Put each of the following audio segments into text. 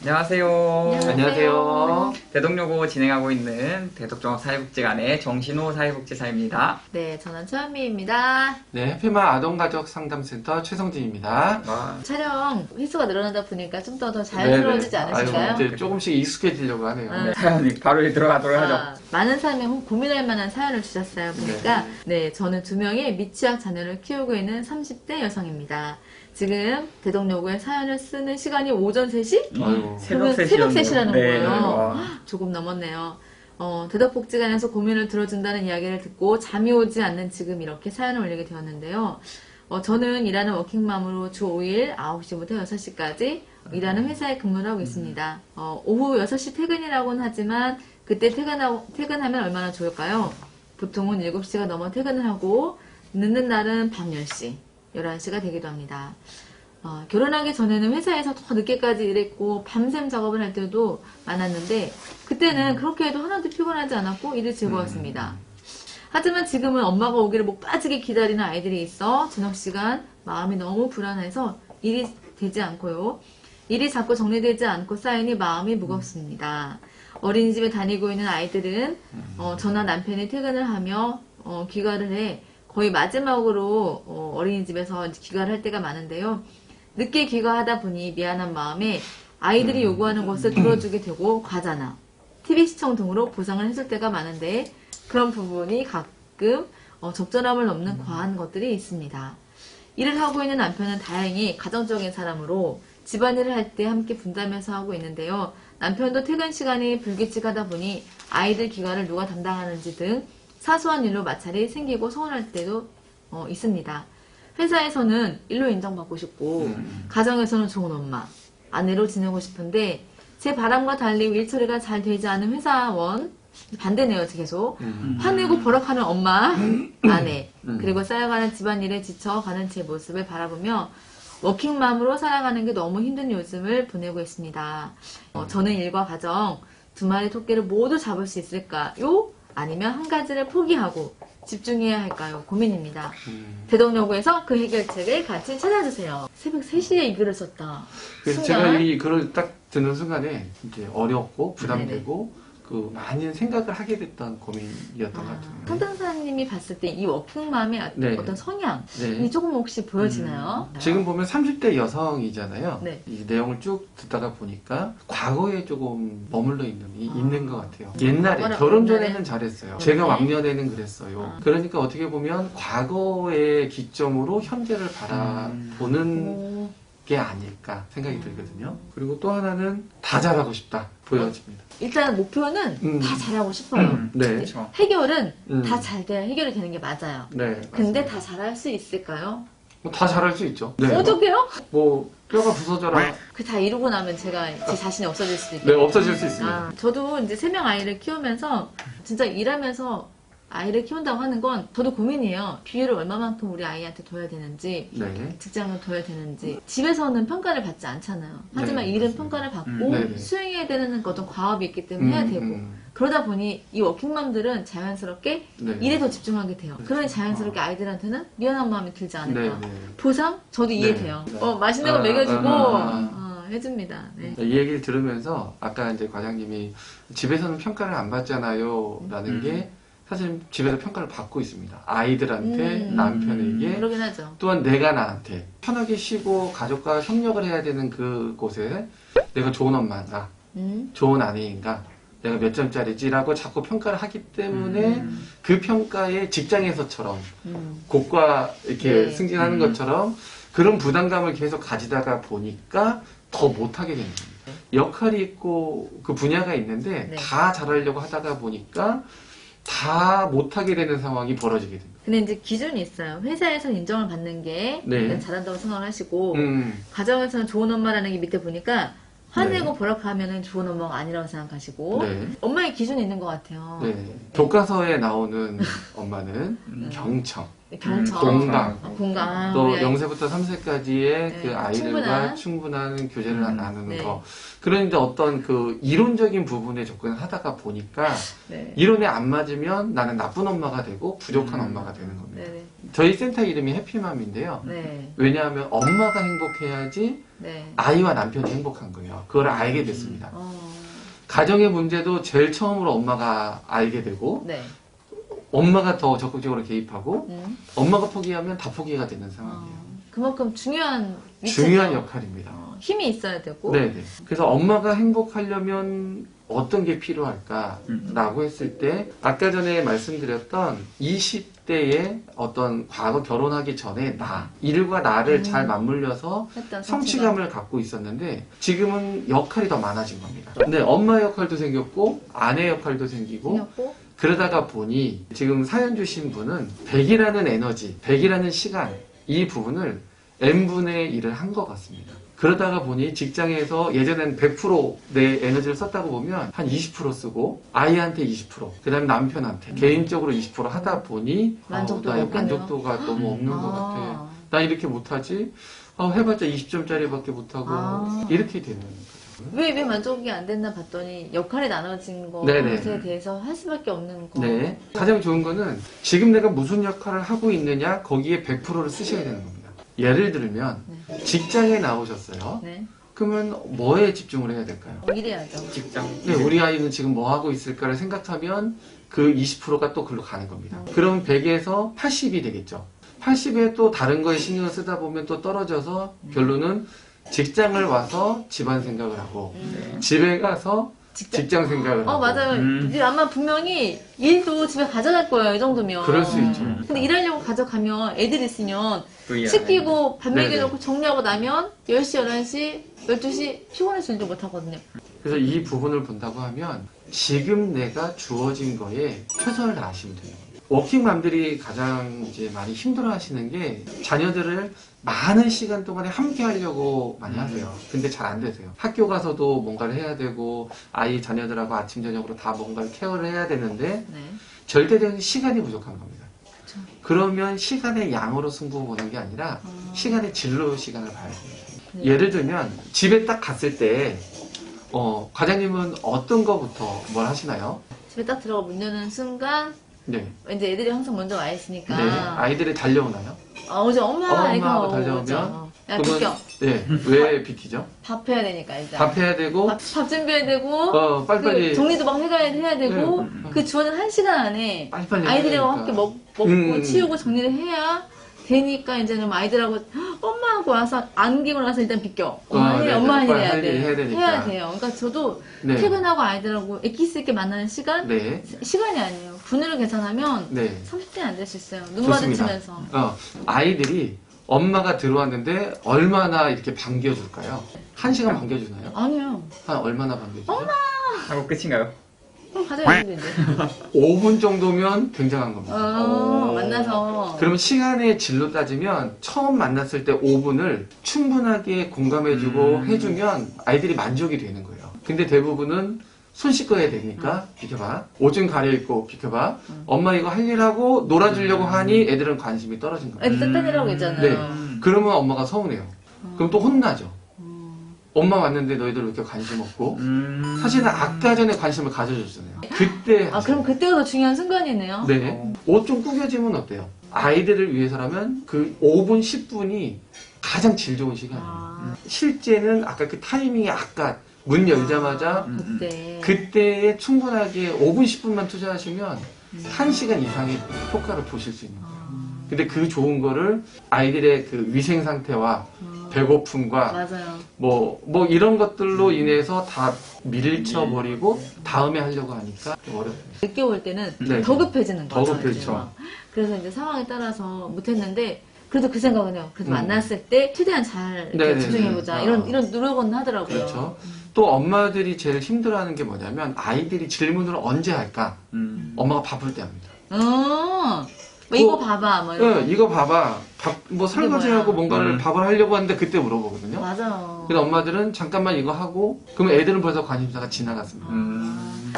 안녕하세요. 안녕하세요. 대덕여고 진행하고 있는 대덕종합사회복지관의 정신호 사회복지사입니다. 네, 저는 최현미입니다. 네, 해피마 아동가족 상담센터 최성진입니다. 촬영 횟수가 늘어나다 보니까 좀 더 자연스러워지지 않으실까요? 아유, 이제 조금씩 익숙해지려고 하네요. 사연이 바로 들어가도록 하죠. 많은 사람이 고민할 만한 사연을 주셨어요. 보니까 네, 저는 2명의 미취학 자녀를 키우고 있는 30대 여성입니다. 지금 대덕여고에 사연을 쓰는 시간이 오전 3시? 아유. 새벽 새벽 3시였네요. 3시라는 네, 거예요. 와. 조금 넘었네요. 대덕복지관에서 고민을 들어준다는 이야기를 듣고 잠이 오지 않는 지금 이렇게 사연을 올리게 되었는데요. 저는 일하는 워킹맘으로 주 5일 9시부터 6시까지 일하는 회사에 근무를 하고 있습니다. 오후 6시 퇴근이라고는 하지만 그때 퇴근하면 얼마나 좋을까요? 보통은 7시가 넘어 퇴근을 하고 늦는 날은 밤 10시, 11시가 되기도 합니다. 결혼하기 전에는 회사에서 더 늦게까지 일했고 밤샘 작업을 할 때도 많았는데 그때는 그렇게 해도 하나도 피곤하지 않았고 일이 즐거웠습니다. 하지만 지금은 엄마가 오기를 목 빠지게 기다리는 아이들이 있어 저녁시간 마음이 너무 불안해서 일이 되지 않고요. 일이 자꾸 정리되지 않고 쌓이니 마음이 무겁습니다. 어린이집에 다니고 있는 아이들은 저나 남편이 퇴근을 하며 귀가를 해 거의 마지막으로 어린이집에서 귀가를 할 때가 많은데요. 늦게 귀가하다 보니 미안한 마음에 아이들이 요구하는 것을 들어주게 되고 과자나 TV 시청 등으로 보상을 해줄 때가 많은데 그런 부분이 가끔 적절함을 넘는 과한 것들이 있습니다. 일을 하고 있는 남편은 다행히 가정적인 사람으로 집안일을 할 때 함께 분담해서 하고 있는데요. 남편도 퇴근 시간이 불규칙하다 보니 아이들 귀가를 누가 담당하는지 등 사소한 일로 마찰이 생기고 서운할 때도 있습니다. 회사에서는 일로 인정받고 싶고 가정에서는 좋은 엄마, 아내로 지내고 싶은데 제 바람과 달리 일 처리가 잘 되지 않은 회사원, 반대네요 계속. 화내고 버럭하는 엄마, 아내, 그리고 쌓여가는 집안일에 지쳐가는 제 모습을 바라보며 워킹맘으로 살아가는 게 너무 힘든 요즘을 보내고 있습니다. 저는 일과 가정, 2마리 토끼를 모두 잡을 수 있을까요? 아니면 한 가지를 포기하고 집중해야 할까요? 고민입니다. 대덕여고에서 그 해결책을 같이 찾아주세요. 새벽 3시에 이 글을 썼다. 그래서 제가 이 글을 딱 듣는 순간에 이제 어렵고 부담되고 그 많은 생각을 하게 됐던 고민이었던 것 같아요. 상담사님이 봤을 때 이 워킹맘의 네. 어떤 성향이 네. 조금 혹시 보여지나요? 지금 보면 30대 여성이잖아요. 네. 이 내용을 쭉 듣다가 보니까 과거에 조금 머물러 있는 것 같아요. 옛날에 결혼 전에는 잘했어요. 제가 왕년에는 그랬어요. 그러니까 어떻게 보면 과거의 기점으로 현재를 바라보는 게 아닐까 생각이 들거든요. 그리고 또 하나는 다 잘하고 싶다 보여집니다. 일단 목표는 다 잘하고 싶어요. 네. 그렇죠. 해결은 다 잘 돼야 해결이 되는 게 맞아요. 네. 근데 다 잘할 수 있을까요? 다 잘할 수 있죠. 네. 어떡해요? 뭐 뼈가 부서져라. 그 다 이루고 나면 제가 제 자신이 없어질 수도 네, 있겠네요. 없어질 수 있습니다. 저도 이제 3명 아이를 키우면서 진짜 일하면서 아이를 키운다고 하는 건 저도 고민이에요. 비율을 얼마만큼 우리 아이한테 둬야 되는지, 네. 직장을 둬야 되는지. 집에서는 평가를 받지 않잖아요. 하지만 네, 일은 맞습니다. 평가를 받고 네네. 수행해야 되는 어떤 과업이 있기 때문에 해야 되고. 그러다 보니 이 워킹맘들은 자연스럽게 네. 일에 더 집중하게 돼요. 그러니 자연스럽게 아이들한테는 미안한 마음이 들지 않을까. 네, 네. 보상? 저도 이해돼요. 네. 맛있는 거 먹여주고 해줍니다. 네. 이 얘기를 들으면서 아까 이제 과장님이 집에서는 평가를 안 받잖아요 라는 게 사실 집에서 평가를 받고 있습니다. 아이들한테, 남편에게, 그러긴 하죠. 또한 내가 나한테 편하게 쉬고 가족과 협력을 해야 되는 그곳에 내가 좋은 엄마인가, 좋은 아내인가, 내가 몇 점짜리지라고 자꾸 평가를 하기 때문에 그 평가에 직장에서처럼 고과 이렇게 네. 승진하는 것처럼 그런 부담감을 계속 가지다가 보니까 더 못하게 되는 겁니다. 역할이 있고 그 분야가 있는데 네. 다 잘하려고 하다가 보니까 다 못하게 되는 상황이 벌어지게 됩니다. 근데 이제 기준이 있어요. 회사에서는 인정을 받는 게 네. 일단 잘한다고 생각을 하시고 음, 가정에서는 좋은 엄마라는 게 밑에 보니까 화내고 버럭하면은 좋은 엄마가 아니라고 생각하시고 네. 엄마의 기준이 있는 것 같아요. 네. 교과서에 나오는 엄마는 경청, 경청, 공감, 공감, 또 우리 아이. 0세부터 3세까지의 네, 그 아이들과 충분한. 충분한 교제를 나누는 네. 거. 그런데 어떤 그 이론적인 부분에 접근을 하다가 보니까 네. 이론에 안 맞으면 나는 나쁜 엄마가 되고 부족한 엄마가 되는 겁니다. 네네. 저희 센터 이름이 해피맘인데요. 네. 왜냐하면 엄마가 행복해야지 네. 아이와 남편이 행복한 거예요. 그걸 알게 됐습니다. 어, 가정의 문제도 제일 처음으로 엄마가 알게 되고 네. 엄마가 더 적극적으로 개입하고 음. 엄마가 포기하면 다 포기가 되는 상황이에요. 그만큼 중요한 위치죠. 중요한 역할입니다. 힘이 있어야 되고. 네네. 그래서 엄마가 행복하려면 어떤 게 필요할까라고 했을 때 아까 전에 말씀드렸던 20대의 어떤 과거 결혼하기 전에 나, 일과 나를 잘 맞물려서 했던 성취감을 갖고 있었는데 지금은 역할이 더 많아진 겁니다. 네, 엄마 역할도 생겼고 아내 역할도 생기고 생겼고. 그러다가 보니 지금 사연 주신 분은 100이라는 에너지, 100이라는 시간 이 부분을 n분의 1을 한 것 같습니다. 그러다가 보니 직장에서 예전엔 100%내 에너지를 썼다고 보면 한 20% 쓰고 아이한테 20%, 그 다음에 남편한테 개인적으로 20% 하다 보니 만족도가 나의 없겠네요. 만족도가 너무 없는 것 같아. 나 이렇게 못하지? 해봤자 20점짜리밖에 못하고 이렇게 되는 거죠. 왜 만족이 안 됐나 봤더니 역할이 나눠진 네네. 것에 대해서 할 수밖에 없는 거. 네. 가장 좋은 거는 지금 내가 무슨 역할을 하고 있느냐 거기에 100%를 쓰셔야 되는 겁니다. 예를 들면 직장에 나오셨어요. 네. 그러면 뭐에 집중을 해야 될까요? 일해야죠. 직장. 네, 우리 아이는 지금 뭐 하고 있을까를 생각하면 그 20%가 또 글로 가는 겁니다. 그럼 100에서 80이 되겠죠. 80에 또 다른 거에 신경을 쓰다 보면 또 떨어져서 결론은 직장을 와서 집안 생각을 하고 집에 가서 직장 생각을 하고 맞아요. 이제 아마 분명히 일도 집에 가져갈 거예요. 이 정도면. 그럴 수 있죠. 근데 일하려고 가져가면 애들 있으면 또 일하네. 씻기고 밥 네네. 먹여놓고 정리하고 나면 10시, 11시, 12시 피곤해서 일도 못하거든요. 그래서 이 부분을 본다고 하면 지금 내가 주어진 거에 최선을 다하시면 돼요. 워킹맘들이 가장 이제 많이 힘들어 하시는 게 자녀들을 많은 시간 동안에 함께 하려고 많이 하세요. 근데 잘 안 되세요. 학교 가서도 뭔가를 해야 되고 아이 자녀들하고 아침 저녁으로 다 뭔가를 케어를 해야 되는데 네. 절대적인 시간이 부족한 겁니다. 그러면 시간의 양으로 승부 보는 게 아니라 시간의 질로 시간을 봐야 돼요. 예를 들면 집에 딱 갔을 때 과장님은 어떤 거부터 뭘 하시나요? 집에 딱 들어가 문 여는 순간 네. 이제 애들이 항상 먼저 와 있으니까 네. 아이들이 달려오나요? 어제 엄마 이거 엄마하고 달려오면 오죠. 야 그러면- 비켜. 네. 왜 비키죠? 밥 해야 되니까 이제. 밥 해야 되고 밥 준비해야 되고 빨리빨리 그 정리도 막 해야 되고 그 주어진 1시간 안에 빨리빨리 아이들이랑 해야 함께 되니까. 먹고 치우고 정리를 해야 되니까 이제는 아이들하고 엄마 하고 와서 안기고 나서 일단 비껴. 엄마 해, 네, 엄마 할 일 빨리 해야 할 일 돼. 해야 되니까. 해야 돼요. 그러니까 저도 네. 퇴근하고 아이들하고 애기스 있게 만나는 시간 네. 시간이 아니에요. 분으로 계산하면 네. 30대 안 될 수 있어요. 눈 좋습니다. 마주치면서. 아이들이 엄마가 들어왔는데 얼마나 이렇게 반겨줄까요? 1시간 반겨주나요? 아니요. 한 얼마나 반겨주죠? 하고 끝인가요? 그럼 가져야지 이제. 5분 정도면 굉장한 겁니다. 만나서. 그러면 시간의 질로 따지면 처음 만났을 때 5분을 충분하게 공감해주고 해주면 아이들이 만족이 되는 거예요. 근데 대부분은 손 씻어야 되니까 비켜봐. 옷 좀 가려입고 비켜봐. 엄마 이거 할 일하고 놀아주려고 하니 애들은 관심이 떨어진 거예요. 애들 딴딴이라고 있잖아요. 네. 그러면 엄마가 서운해요. 그럼 또 혼나죠. 엄마 왔는데 너희들 왜 이렇게 관심 없고? 사실은 아까 전에 관심을 가져줬잖아요. 그때 그럼 그때가 더 중요한 순간이네요. 네. 옷 좀 구겨지면 어때요? 아이들을 위해서라면 그 5분, 10분이 가장 질 좋은 시간이에요. 실제는 아까 그 타이밍이 아까 문 열자마자 그때에 충분하게 5분, 10분만 투자하시면 1시간 이상의 효과를 보실 수 있는 거예요. 근데 그 좋은 거를 아이들의 그 위생 상태와 배고픔과 맞아요. 뭐 이런 것들로 인해서 다 밀쳐버리고 다음에 하려고 하니까 좀 어렵습니다. 늦게 올 때는 네. 더 급해지는 더 거죠. 급해지죠. 이제 막. 그래서 이제 상황에 따라서 못했는데 그래도 그 생각은 해요. 그래도 만났을 때 최대한 잘 이렇게 네네네. 집중해보자. 이런 노력은 하더라고요. 그렇죠. 또 엄마들이 제일 힘들어하는 게 뭐냐면 아이들이 질문을 언제 할까? 엄마가 바쁠 때 합니다. 뭐 이거 봐봐. 뭐 이런 네, 이거 봐봐. 뭐 설거지하고 뭐야? 뭔가를 밥을 하려고 하는데 그때 물어보거든요. 맞아요. 근데 엄마들은 잠깐만 이거 하고 그러면 애들은 벌써 관심사가 지나갔습니다.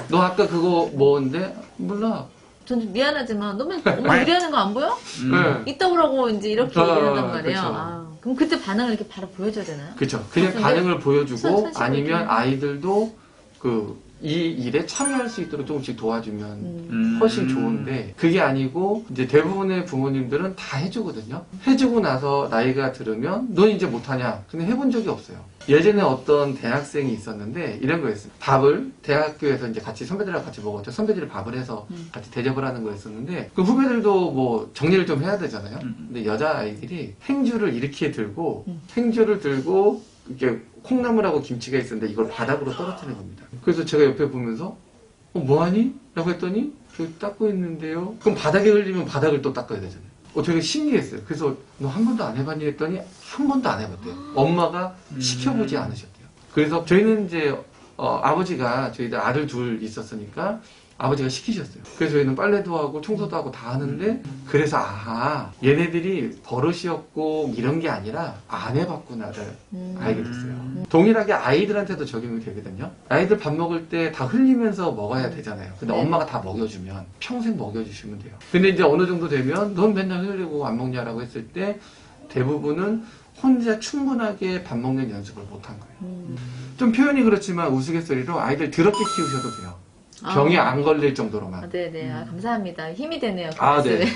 너 아까 그거 뭐인데? 몰라. 전 좀 미안하지만 너무 엄마 요리하는 거 안 보여? 네. 이따 오라고 이제 이렇게 얘기한단 말이에요. 그쵸. 그럼 그때 반응을 이렇게 바로 보여줘야 되나요? 그렇죠. 그냥 근데 반응을 보여주고 천천히 아니면 이렇게. 아이들도 그 이 일에 참여할 수 있도록 조금씩 도와주면 훨씬 좋은데 그게 아니고 이제 대부분의 부모님들은 다 해주거든요. 해주고 나서 나이가 들으면 넌 이제 못하냐? 근데 해본 적이 없어요. 예전에 어떤 대학생이 있었는데 이런 거였어요. 밥을 대학교에서 이제 같이 선배들하고 같이 먹었죠. 선배들이 밥을 해서 같이 대접을 하는 거였었는데 그 후배들도 뭐 정리를 좀 해야 되잖아요. 근데 여자아이들이 행주를 이렇게 들고 행주를 들고 이렇게 콩나물하고 김치가 있었는데 이걸 바닥으로 떨어뜨리는 겁니다. 그래서 제가 옆에 보면서 뭐하니? 라고 했더니 저기 닦고 있는데요. 그럼 바닥에 흘리면 바닥을 또 닦아야 되잖아요. 되게 신기했어요. 그래서 너 한 번도 안 해봤니? 했더니 한 번도 안 해봤대요. 엄마가 시켜보지 않으셨대요. 그래서 저희는 이제 아버지가 저희들 아들 둘 있었으니까 아버지가 시키셨어요. 그래서 저희는 빨래도 하고 청소도 하고 다 하는데 그래서 아하 얘네들이 버릇이었고 이런 게 아니라 안 해봤구나를 알게 됐어요. 동일하게 아이들한테도 적용이 되거든요. 아이들 밥 먹을 때 다 흘리면서 먹어야 되잖아요. 근데 네. 엄마가 다 먹여주면 평생 먹여주시면 돼요. 근데 이제 어느 정도 되면 넌 맨날 흘리고 안 먹냐라고 했을 때 대부분은 혼자 충분하게 밥 먹는 연습을 못한 거예요. 좀 표현이 그렇지만 우스갯소리로 아이들 더럽게 키우셔도 돼요. 병이 안 걸릴 정도로만. 네네. 감사합니다. 힘이 되네요. 네.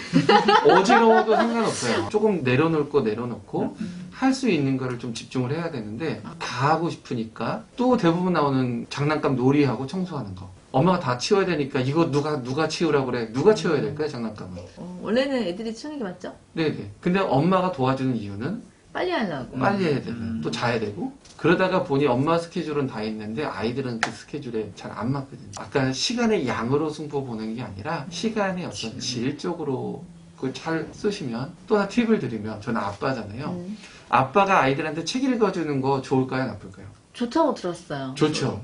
어지러워도 상관없어요. 조금 내려놓을 거 내려놓고 할 수 있는 거를 좀 집중을 해야 되는데 다 하고 싶으니까 또 대부분 나오는 장난감 놀이하고 청소하는 거. 엄마가 다 치워야 되니까 이거 누가 치우라고 그래? 누가 치워야 될까요, 장난감을? 원래는 애들이 치우는 게 맞죠? 네네. 근데 엄마가 도와주는 이유는 빨리 하려고. 빨리 해야 되면 또 자야 되고 그러다가 보니 엄마 스케줄은 다 있는데 아이들은 그 스케줄에 잘 안 맞거든요. 아까 시간의 양으로 승부 보는 게 아니라 시간의 어떤 질 쪽으로 그걸 잘 쓰시면 또 하나 팁을 드리면 저는 아빠잖아요. 아빠가 아이들한테 책 읽어주는 거 좋을까요, 나쁠까요? 좋다고 들었어요. 좋죠.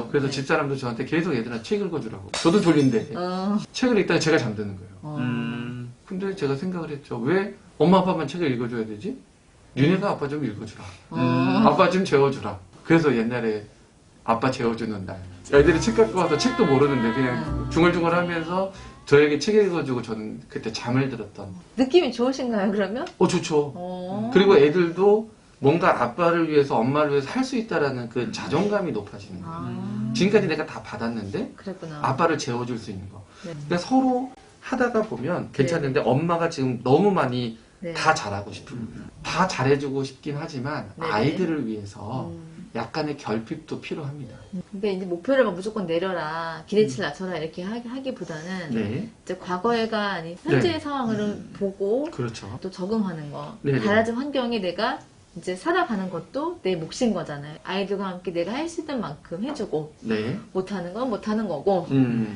그래서 집사람도 저한테 계속 얘들아 책 읽어주라고. 저도 졸린데 책을 읽다가 제가 잠드는 거예요. 근데 제가 생각을 했죠. 왜 엄마 아빠만 책을 읽어줘야 되지? 니네가 아빠 좀 읽어주라. 아빠 좀 재워주라. 그래서 옛날에 아빠 재워주는 날. 애들이 책 갖고 와서 책도 모르는데 그냥 중얼중얼 하면서 저에게 책 읽어주고 저는 그때 잠을 들었던. 느낌이 좋으신가요, 그러면? 좋죠. 그리고 애들도 뭔가 아빠를 위해서 엄마를 위해서 할 수 있다라는 그 자존감이 높아지는 거예요. 지금까지 내가 다 받았는데 그랬구나. 아빠를 재워줄 수 있는 거. 네. 그러니까 서로 하다가 보면 괜찮은데 엄마가 지금 너무 많이 네. 다 잘하고 싶은 거예요. 다 잘해주고 싶긴 하지만 네네. 아이들을 위해서 약간의 결핍도 필요합니다. 근데 이제 목표를 막 무조건 내려라, 기대치를 낮춰라 이렇게 하기보다는 네, 이제 과거가 아닌 현재의 네. 상황을 보고 그렇죠. 또 적응하는 거. 네네. 달라진 환경에 내가 이제 살아가는 것도 내 몫인 거잖아요. 아이들과 함께 내가 할 수 있는 만큼 해주고 네, 못하는 건 못하는 거고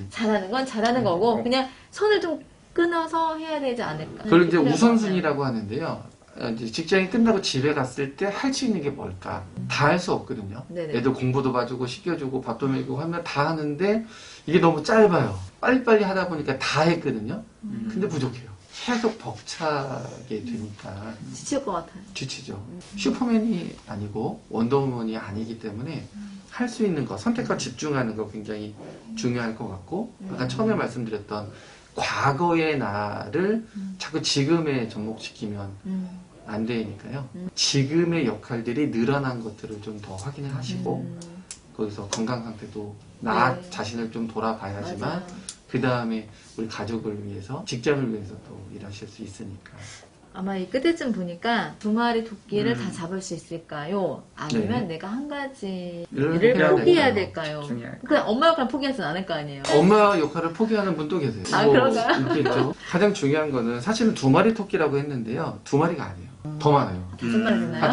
잘하는 건 잘하는 네. 거고 그냥 선을 좀 끊어서 해야 되지 않을까. 그걸 이제 그래서 우선순위라고 하는데요. 이제 직장이 끝나고 집에 갔을 때 할 수 있는 게 뭘까? 다 할 수 없거든요. 네네. 애들 공부도 봐주고 씻겨주고 밥도 먹이고 하면 다 하는데 이게 너무 짧아요. 빨리빨리 하다 보니까 다 했거든요. 근데 부족해요. 계속 벅차게 되니까 지칠 것 같아요. 지치죠. 슈퍼맨이 아니고 원더우먼이 아니기 때문에 할 수 있는 거, 선택과 집중하는 거 굉장히 중요할 것 같고 아까 처음에 말씀드렸던 과거의 나를 자꾸 지금에 접목시키면 안 되니까요. 지금의 역할들이 늘어난 것들을 좀 더 확인을 하시고 거기서 건강 상태도 나 네. 자신을 좀 돌아봐야지만 맞아요. 그 다음에 우리 가족을 위해서 직장을 위해서 또 일하실 수 있으니까. 아마 이 끝에쯤 보니까 두 마리 토끼를 다 잡을 수 있을까요? 아니면 네. 내가 한 가지 일을 일을 해야 포기해야 될까요? 될까요? 중요해요. 그냥 엄마 역할 포기하진 않을 거 아니에요. 엄마 역할을 포기하는 분도 계세요. 그런가요? 있겠죠. 가장 중요한 거는 사실은 두 마리 토끼라고 했는데요. 두 마리가 아니에요. 더 많아요.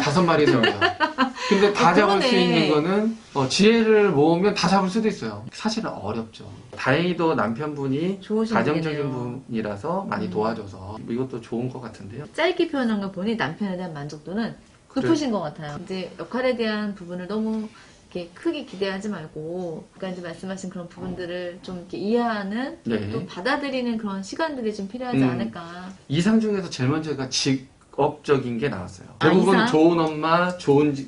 다섯 마리 되나요? 한 5마리 정도. 근데 다 잡을 수 그러네. 있는 거는 지혜를 모으면 다 잡을 수도 있어요. 사실은 어렵죠. 다행히도 남편분이 좋으신 가정적인 분이네요. 분이라서 많이 도와줘서 이것도 좋은 것 같은데요. 짧게 표현한 걸 보니 남편에 대한 만족도는 높으신 것 같아요. 이제 역할에 대한 부분을 너무 이렇게 크게 기대하지 말고, 아까 이제 말씀하신 그런 부분들을 좀 이렇게 이해하는, 네. 또 받아들이는 그런 시간들이 좀 필요하지 않을까. 이상 중에서 제일 먼저가 직업적인 게 나왔어요. 아, 대부분 이상? 좋은 엄마,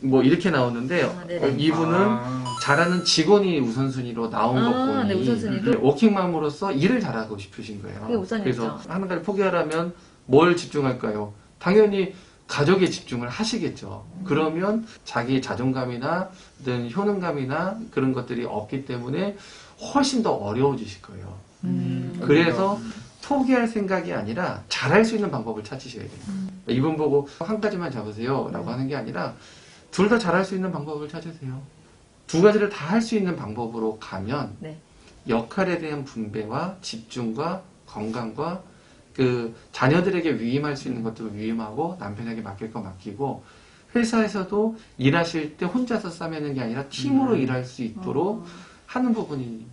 뭐 이렇게 나오는데 네네. 이분은 잘하는 직원이 우선순위로 나온 것 보니 네, 우선순위도? 워킹맘으로서 일을 잘하고 싶으신 거예요. 그게 우선이죠. 그래서 하는 걸 포기하라면 뭘 집중할까요? 당연히 가족에 집중을 하시겠죠. 그러면 자기 자존감이나 어떤 효능감이나 그런 것들이 없기 때문에 훨씬 더 어려워지실 거예요. 그래서 포기할 생각이 아니라 잘할 수 있는 방법을 찾으셔야 돼요. 이분 보고 한 가지만 잡으세요 라고 하는 게 아니라 둘 다 잘할 수 있는 방법을 찾으세요. 두 가지를 다 할 수 있는 방법으로 가면 네. 역할에 대한 분배와 집중과 건강과 그 자녀들에게 위임할 수 있는 것들을 위임하고 남편에게 맡길 거 맡기고 회사에서도 일하실 때 혼자서 싸매는 게 아니라 팀으로 일할 수 있도록 하는 부분이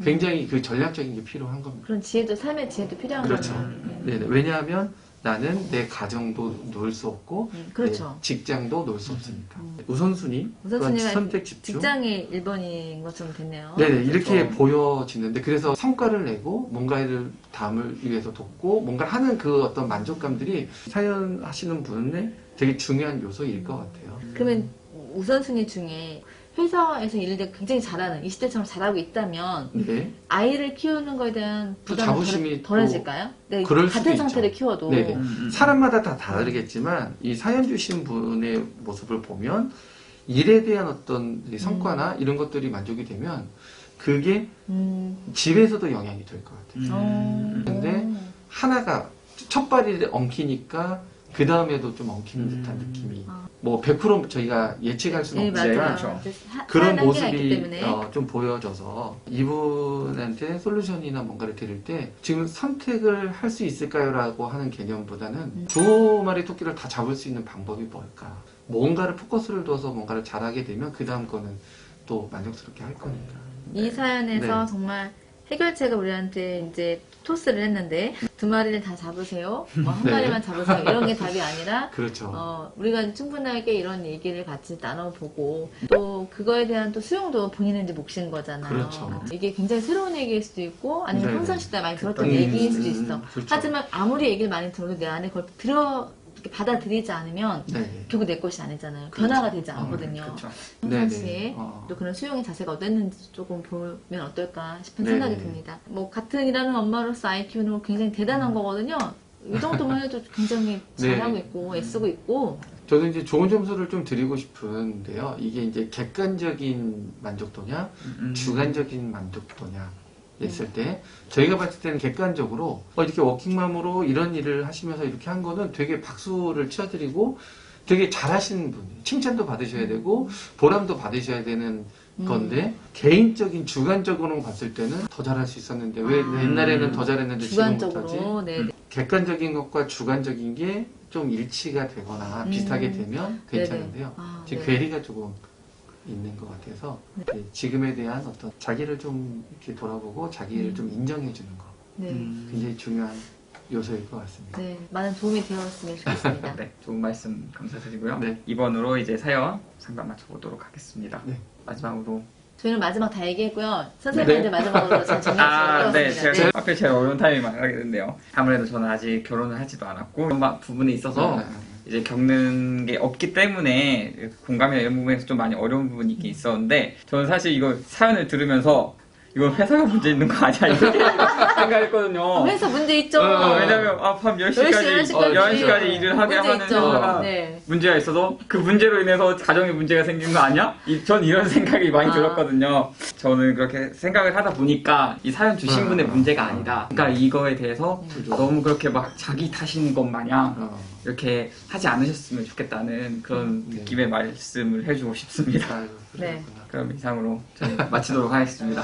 굉장히 그 전략적인 게 필요한 겁니다. 그런 지혜도, 삶의 지혜도 필요한 그렇죠. 거죠. 네네. 왜냐하면 나는 내 가정도 놓을 수 없고 그렇죠. 내 직장도 놓을 수 없으니까. 우선순위, 우선순위가 선택 집중. 직장이 1번인 것처럼 됐네요. 네네, 이렇게 보여지는데, 그래서 성과를 내고, 뭔가를 다음을 위해서 돕고, 뭔가를 하는 그 어떤 만족감들이 사연 하시는 분의 되게 중요한 요소일 것 같아요. 그러면 우선순위 중에 회사에서 일을 굉장히 잘하는 20대처럼 잘하고 있다면 네. 아이를 키우는 거에 대한 또 부담이 자부심이 덜해질까요? 네, 그럴 수도 같은 있죠. 상태를 키워도 네네. 사람마다 다 다르겠지만, 이 사연 주신 분의 모습을 보면, 일에 대한 어떤 이 성과나 이런 것들이 만족이 되면, 그게 집에서도 영향이 될 것 같아요. 근데 하나가 첫 발이 엉키니까 그 다음에도 좀 엉키는 듯한 느낌이 뭐 100% 저희가 예측할 수는 없지만 맞아요. 그런 있기 모습이 때문에. 좀 보여져서 이분한테 솔루션이나 뭔가를 드릴 때 지금 선택을 할 수 있을까요? 라고 하는 개념보다는 두 마리 토끼를 다 잡을 수 있는 방법이 뭘까? 뭔가를 포커스를 둬서 뭔가를 잘하게 되면 그 다음 거는 또 만족스럽게 할 거니까. 이 사연에서 네. 정말 해결책을 우리한테 이제 토스를 했는데 두 마리를 다 잡으세요. 뭐 한 네. 마리만 잡으세요. 이런 게 답이 아니라 그렇죠. 우리가 충분하게 이런 얘기를 같이 나눠보고 또 그거에 대한 또 수용도 본인의 이제 몫인 거잖아요. 그렇죠. 이게 굉장히 새로운 얘기일 수도 있고 아니면 네네. 평상시대 많이 들었던 음, 얘기일 수도 있어. 그렇죠. 하지만 아무리 얘기를 많이 들어도 내 안에 그걸 이렇게 받아들이지 않으면 네. 결국 내 것이 아니잖아요. 그렇죠. 변화가 되지 않거든요. 그렇죠. 평상시에 네네. 또 그런 수용의 자세가 어땠는지 조금 보면 어떨까 싶은 네네. 생각이 듭니다. 뭐 같은 일하는 엄마로서 아이 키우는 거 굉장히 대단한 거거든요. 이 정도만 해도 굉장히 잘하고 네. 있고 애쓰고 있고 저도 이제 좋은 점수를 좀 드리고 싶은데요. 이게 이제 객관적인 만족도냐, 주관적인 만족도냐 했을 때 저희가 봤을 때는 객관적으로 이렇게 워킹맘으로 이런 일을 하시면서 이렇게 한 거는 되게 박수를 쳐드리고 되게 잘하시는 분, 칭찬도 받으셔야 되고 보람도 받으셔야 되는 건데 개인적인 주관적으로는 봤을 때는 더 잘할 수 있었는데 왜 옛날에는 더 잘했는데 지금 못하지? 주관적으로 네. 객관적인 것과 주관적인 게 좀 일치가 되거나 비슷하게 되면 괜찮은데요. 아, 지금 네. 괴리가 조금 있는 것 같아서 네, 지금에 대한 어떤 자기를 좀 이렇게 돌아보고 자기를 좀 인정해주는 거 네. 굉장히 중요한 요소일 것 같습니다. 네. 많은 도움이 되었으면 좋겠습니다. 네, 좋은 말씀 감사드리고요. 네. 이번으로 이제 사연 상담 마쳐보도록 하겠습니다. 네. 마지막으로 저희는 마지막 다 얘기했고요. 선생님한테 네. 마지막으로 잘 정리하시면 네, 되었습니다. 제가 하필 제일 어려운 타이밍 말하게 됐네요. 아무래도 저는 아직 결혼을 하지도 않았고 그런 부분에 있어서 네. 이제 겪는 게 없기 때문에 공감이나 이런 부분에서 좀 많이 어려운 부분이 있긴 있었는데 저는 사실 이거 사연을 들으면서 이건 회사가 문제 있는 거 아니야 이렇게 생각했거든요. 회사 문제 있죠. 왜냐면 밤 10시까지 11시까지 일을 하게 문제 하는 있죠. 회사가 네. 문제가 있어서 그 문제로 인해서 가정에 문제가 생기는 거 아니야? 전 이런 생각이 많이 들었거든요. 저는 그렇게 생각을 하다 보니까 이 사연 주신 분의 문제가 아니다. 그러니까 이거에 대해서 너무 그렇게 막 자기 탓인 것 마냥 이렇게 하지 않으셨으면 좋겠다는 그런 네. 느낌의 말씀을 해주고 싶습니다. 아유, 네. 그러구나. 그럼 이상으로 저희 마치도록 하겠습니다.